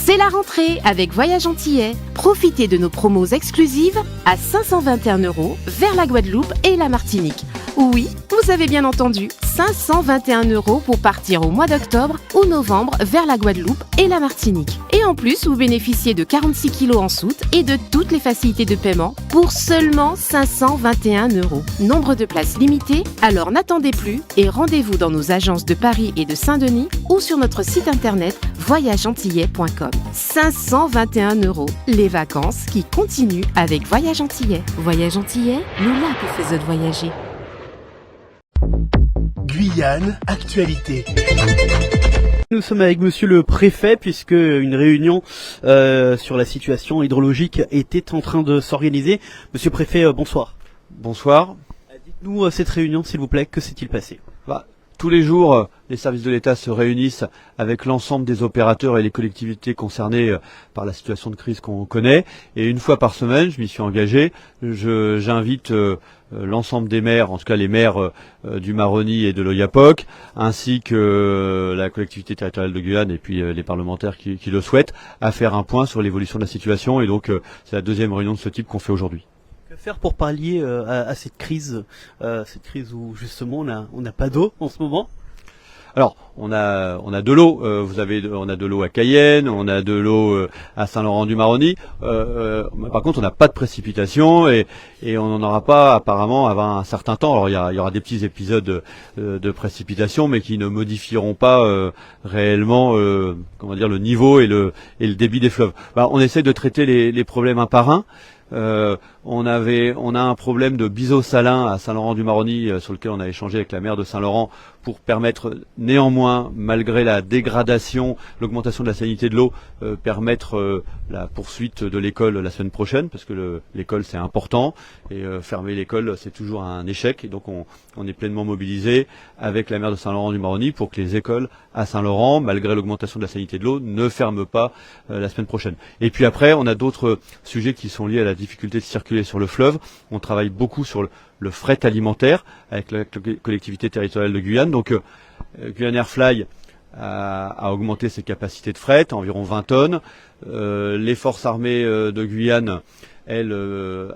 C'est la rentrée avec Voyage Antillais. Profitez de nos promos exclusives à 521 € vers la Guadeloupe et la Martinique. Oui, vous avez bien entendu, 521 € pour partir au mois d'octobre ou novembre vers la Guadeloupe et la Martinique. Et en plus, vous bénéficiez de 46 kg en soute et de toutes les facilités de paiement pour seulement 521 €. Nombre de places limitées, alors n'attendez plus et rendez-vous dans nos agences de Paris et de Saint-Denis ou sur notre site internet voyageantillais.com. 521 €, les vacances qui continuent avec Voyage Antillais. Voyage Antillais, le lac qui fait voyager. Guyane, actualité. Nous sommes avec monsieur le préfet puisque une réunion sur la situation hydrologique était en train de s'organiser. Monsieur le préfet, bonsoir. Bonsoir. Dites-nous cette réunion s'il vous plaît, que s'est-il passé? Tous les jours, les services de l'État se réunissent avec l'ensemble des opérateurs et les collectivités concernées par la situation de crise qu'on connaît. Et une fois par semaine, je m'y suis engagé, j'invite l'ensemble des maires, en tout cas les maires du Maroni et de l'Oyapock, ainsi que la collectivité territoriale de Guyane et puis les parlementaires qui le souhaitent, à faire un point sur l'évolution de la situation. Et donc, c'est la deuxième réunion de ce type qu'on fait aujourd'hui. Que faire pour pallier à cette crise où justement on n'a pas d'eau en ce moment? Alors, on a de l'eau. On a de l'eau à Cayenne, on a de l'eau à Saint-Laurent-du-Maroni. Par contre, on n'a pas de précipitations et on n'en aura pas apparemment avant un certain temps. Alors, il y aura des petits épisodes de précipitations, mais qui ne modifieront pas réellement, le niveau et le débit des fleuves. On essaie de traiter les problèmes un par un. On a un problème de biseau salin à Saint-Laurent-du-Maroni sur lequel on a échangé avec la maire de Saint-Laurent pour permettre néanmoins, malgré la dégradation, l'augmentation de la salinité de l'eau, permettre la poursuite de l'école la semaine prochaine, parce que l'école c'est important et fermer l'école c'est toujours un échec. Et donc on est pleinement mobilisé avec la maire de Saint-Laurent-du-Maroni pour que les écoles à Saint-Laurent, malgré l'augmentation de la salinité de l'eau, ne ferment pas la semaine prochaine. Et puis après, on a d'autres sujets qui sont liés à la difficulté de circuler sur le fleuve. On travaille beaucoup sur le fret alimentaire avec la collectivité territoriale de Guyane. Donc Guyane Airfly a augmenté ses capacités de fret à environ 20 tonnes. Les forces armées de Guyane, elles,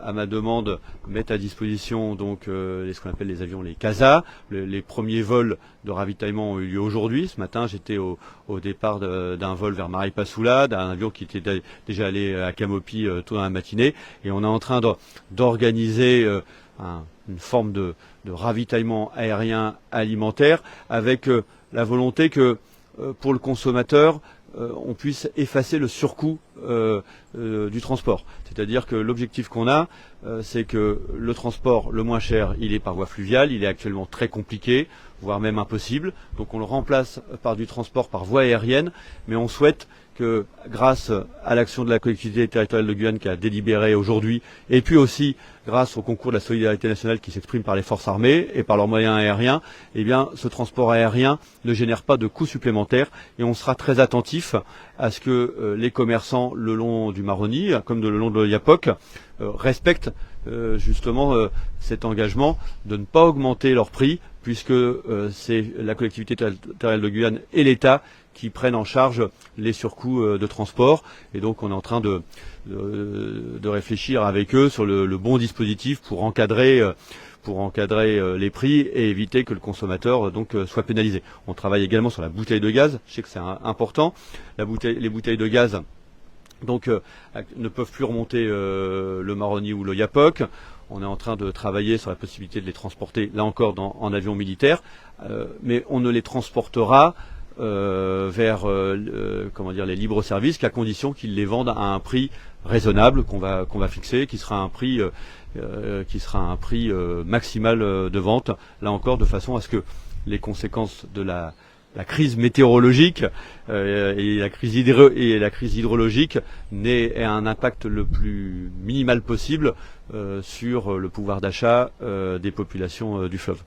à ma demande, mettent à disposition donc ce qu'on appelle les avions, les CASA. Les premiers vols de ravitaillement ont eu lieu aujourd'hui. Ce matin, j'étais au départ d'un vol vers Maripasoula, d'un avion qui était déjà allé à Camopi tôt dans la matinée. Et on est en train d'organiser une forme de ravitaillement aérien alimentaire avec la volonté que pour le consommateur, on puisse effacer le surcoût du transport. C'est-à-dire que l'objectif qu'on a, c'est que le transport le moins cher, il est par voie fluviale, il est actuellement très compliqué, voire même impossible. Donc on le remplace par du transport par voie aérienne, mais on souhaite que grâce à l'action de la collectivité territoriale de Guyane qui a délibéré aujourd'hui, et puis aussi grâce au concours de la solidarité nationale qui s'exprime par les forces armées et par leurs moyens aériens, eh bien ce transport aérien ne génère pas de coûts supplémentaires et on sera très attentif à ce que les commerçants le long du Maroni, comme le long de l'Oyapock, respectent justement cet engagement de ne pas augmenter leur prix, puisque c'est la collectivité territoriale de Guyane et l'État qui prennent en charge les surcoûts de transport. Et donc on est en train de réfléchir avec eux sur le bon dispositif pour encadrer les prix et éviter que le consommateur soit pénalisé. On travaille également sur la bouteille de gaz. Je sais que c'est important. Les bouteilles de gaz ne peuvent plus remonter le Maroni ou l'Oyapock. On est en train de travailler sur la possibilité de les transporter, là encore, en avion militaire, mais on ne les transportera vers les libres services qu'à condition qu'ils les vendent à un prix raisonnable qu'on va fixer, qui sera un prix maximal de vente, là encore, de façon à ce que les conséquences de la crise météorologique et la crise hydrologique n'aient un impact le plus minimal possible sur le pouvoir d'achat des populations du fleuve.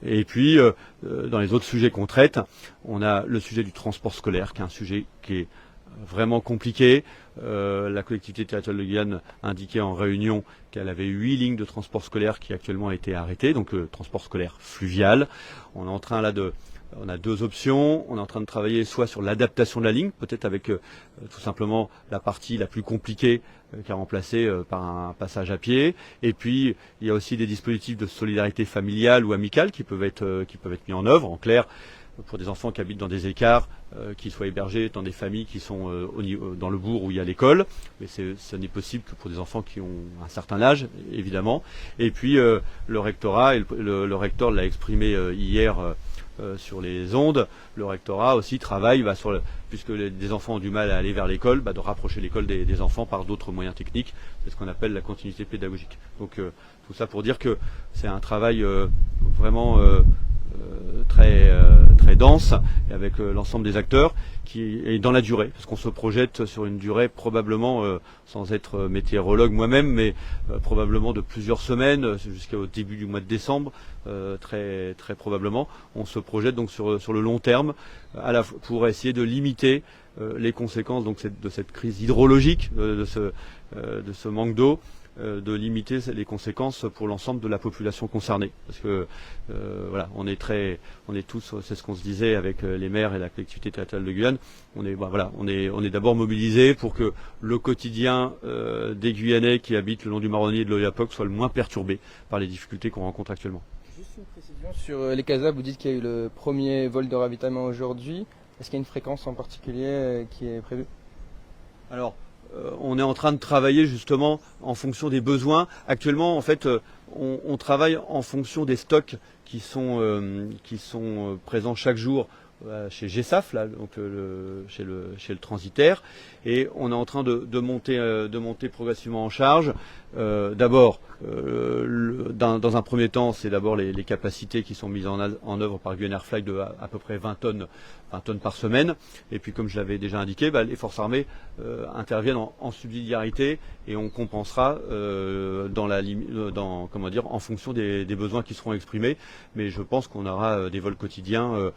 Et puis, dans les autres sujets qu'on traite, on a le sujet du transport scolaire, qui est un sujet qui est vraiment compliqué. La collectivité territoriale de Guyane indiquait en réunion qu'elle avait 8 lignes de transport scolaire qui actuellement ont été arrêtées, donc transport scolaire fluvial. On est en train là de On a deux options. On est en train de travailler soit sur l'adaptation de la ligne, peut-être avec tout simplement la partie la plus compliquée qui est remplacée par un passage à pied. Et puis il y a aussi des dispositifs de solidarité familiale ou amicale qui peuvent être mis en œuvre. En clair, pour des enfants qui habitent dans des écarts, qui soient hébergés dans des familles qui sont dans le bourg où il y a l'école, mais ce n'est possible que pour des enfants qui ont un certain âge, évidemment. Et puis le rectorat, et le recteur l'a exprimé hier sur les ondes, le rectorat aussi travaille puisque des enfants ont du mal à aller vers l'école, de rapprocher l'école des enfants par d'autres moyens techniques. C'est ce qu'on appelle la continuité pédagogique. Donc tout ça pour dire que c'est un travail vraiment très dense, et avec l'ensemble des acteurs, qui est dans la durée, parce qu'on se projette sur une durée probablement, sans être météorologue moi-même, mais probablement de plusieurs semaines, jusqu'au début du mois de décembre, très probablement. On se projette donc sur le long terme, pour essayer de limiter les conséquences donc de cette crise hydrologique, de ce manque d'eau, de limiter les conséquences pour l'ensemble de la population concernée, parce que on est tous, c'est ce qu'on se disait avec les maires et la collectivité territoriale de Guyane, on est d'abord mobilisés pour que le quotidien des Guyanais qui habitent le long du Maroni et de l'Oyapock soit le moins perturbé par les difficultés qu'on rencontre actuellement. Juste une précision sur les casas, vous dites qu'il y a eu le premier vol de ravitaillement aujourd'hui. Est-ce qu'il y a une fréquence en particulier qui est prévue? Alors, on est en train de travailler justement en fonction des besoins. Actuellement, en fait, on travaille en fonction des stocks qui sont présents chaque jour chez GESAF, là, donc chez le transitaire, et on est en train de monter progressivement en charge. D'abord, dans un premier temps, c'est d'abord les capacités qui sont mises en œuvre par Guyane Air Flight de à peu près 20 tonnes par semaine. Et puis, comme je l'avais déjà indiqué, les forces armées interviennent en subsidiarité, et on compensera en fonction des besoins qui seront exprimés. Mais je pense qu'on aura des vols quotidiens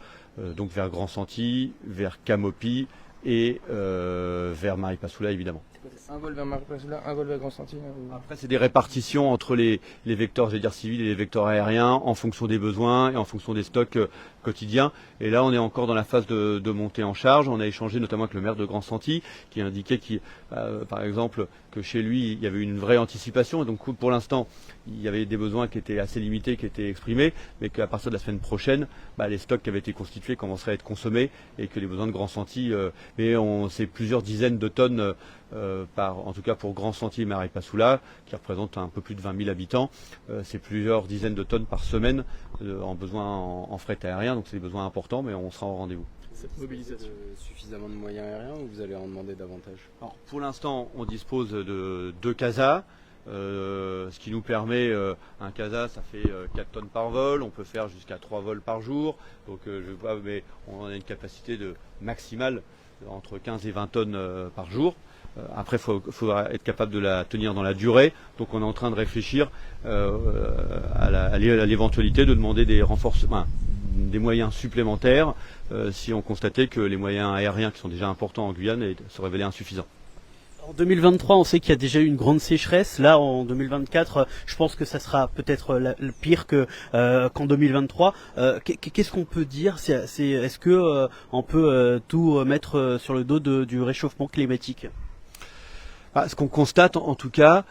donc vers Grand Santi, vers Camopi et vers Maripasoula, évidemment. Un vol vers Maripasoula, un vol vers Grand Santi. Après, c'est des répartitions entre les vecteurs, civils et les vecteurs aériens, en fonction des besoins et en fonction des stocks quotidiens. Et là, on est encore dans la phase de montée en charge. On a échangé notamment avec le maire de Grand Santi, qui indiquait par exemple, que chez lui, il y avait une vraie anticipation. Et donc, pour l'instant, il y avait des besoins qui étaient assez limités, qui étaient exprimés, mais qu'à partir de la semaine prochaine, les stocks qui avaient été constitués commenceraient à être consommés, et que les besoins de Grand Santi, c'est plusieurs dizaines de tonnes en tout cas pour Grand Santi et Maripasoula, qui représentent un peu plus de 20 000 habitants, c'est plusieurs dizaines de tonnes par semaine en besoin en fret aérien, donc c'est des besoins importants, mais on sera au rendez-vous. Cette mobilisation, suffisamment de moyens aériens, ou vous allez en demander davantage? Alors, pour l'instant, on dispose de 2 CASA, ce qui nous permet, un CASA, ça fait 4 tonnes par vol, on peut faire jusqu'à 3 vols par jour, donc mais on a une capacité maximale entre 15 et 20 tonnes par jour. Après, il faudra être capable de la tenir dans la durée. Donc on est en train de réfléchir à l'éventualité de demander des renforcements, des moyens supplémentaires si on constatait que les moyens aériens qui sont déjà importants en Guyane se révélaient insuffisants. En 2023, on sait qu'il y a déjà eu une grande sécheresse. Là, en 2024, je pense que ça sera peut-être le pire qu'en 2023. Qu'est-ce qu'on peut dire? Est-ce que on peut tout mettre sur le dos du réchauffement climatique? Ce qu'on constate, en tout cas,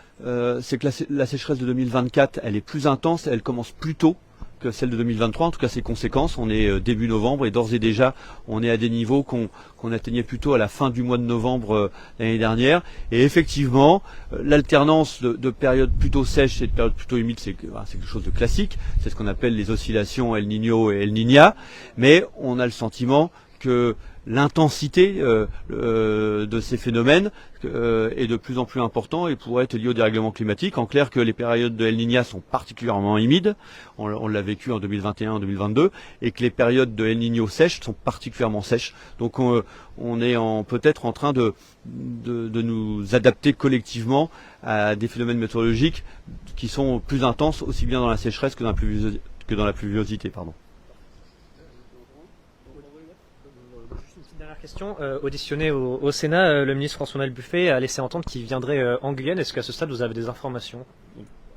c'est que la sécheresse de 2024, elle est plus intense, elle commence plus tôt que celle de 2023, en tout cas ses conséquences. On est début novembre, et d'ores et déjà on est à des niveaux qu'on atteignait plutôt à la fin du mois de novembre l'année dernière. Et effectivement, l'alternance de périodes plutôt sèches et de périodes plutôt humides, c'est quelque chose de classique. C'est ce qu'on appelle les oscillations El Niño et El Niña. Mais on a le sentiment que l'intensité de ces phénomènes est de plus en plus importante et pourrait être liée au dérèglement climatique. En clair, que les périodes de El Niña sont particulièrement humides, on l'a vécu en 2021, en 2022, et que les périodes de El Niño sèches sont particulièrement sèches. Donc on est peut-être en train de nous adapter collectivement à des phénomènes météorologiques qui sont plus intenses, aussi bien dans la sécheresse que dans la pluviosité. Question. Auditionné au Sénat, le ministre François-Noël Buffet a laissé entendre qu'il viendrait en Guyane. Est-ce qu'à ce stade vous avez des informations?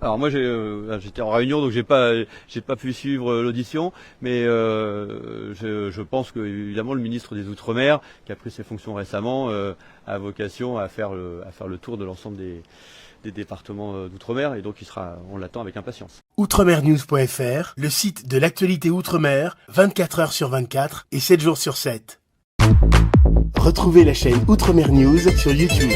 Alors moi j'étais en réunion donc j'ai pas pu suivre l'audition, mais je pense que évidemment le ministre des Outre-mer qui a pris ses fonctions récemment a vocation à faire le tour de l'ensemble des départements d'Outre-mer et donc on l'attend avec impatience. Outremernews.fr, le site de l'actualité Outre-mer, 24 heures sur 24 et 7 jours sur 7. Retrouvez la chaîne Outremer News sur YouTube.